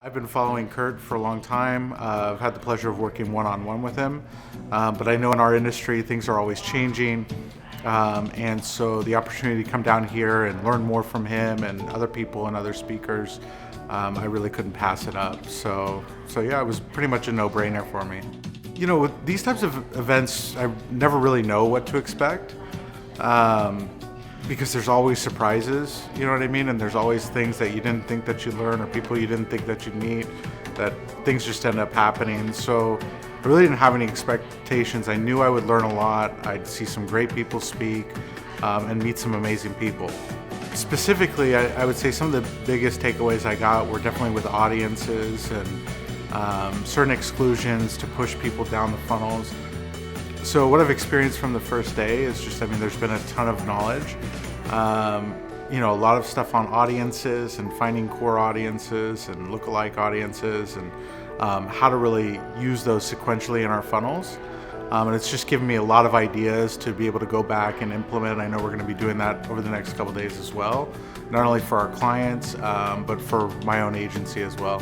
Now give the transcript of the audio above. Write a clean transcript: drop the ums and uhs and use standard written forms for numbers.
I've been following Kurt for a long time. I've had the pleasure of working one-on-one with him, but I know in our industry things are always changing, and so the opportunity to come down here and learn more from him and other people and other speakers, I really couldn't pass it up. So yeah, it was pretty much a no-brainer for me. You know, with these types of events, I never really know what to expect. Because there's always surprises, you know what I mean? And there's always things that you didn't think that you'd learn or people you didn't think that you'd meet, that things just end up happening. So I really didn't have any expectations. I knew I would learn a lot. I'd see some great people speak and meet some amazing people. Specifically, I would say some of the biggest takeaways I got were definitely with audiences and certain exclusions to push people down the funnels. So what I've experienced from the first day is just, there's been a ton of knowledge. A lot of stuff on audiences and finding core audiences and lookalike audiences and how to really use those sequentially in our funnels. And it's just given me a lot of ideas to be able to go back and implement. I know we're going to be doing that over the next couple of days as well, not only for our clients, but for my own agency as well.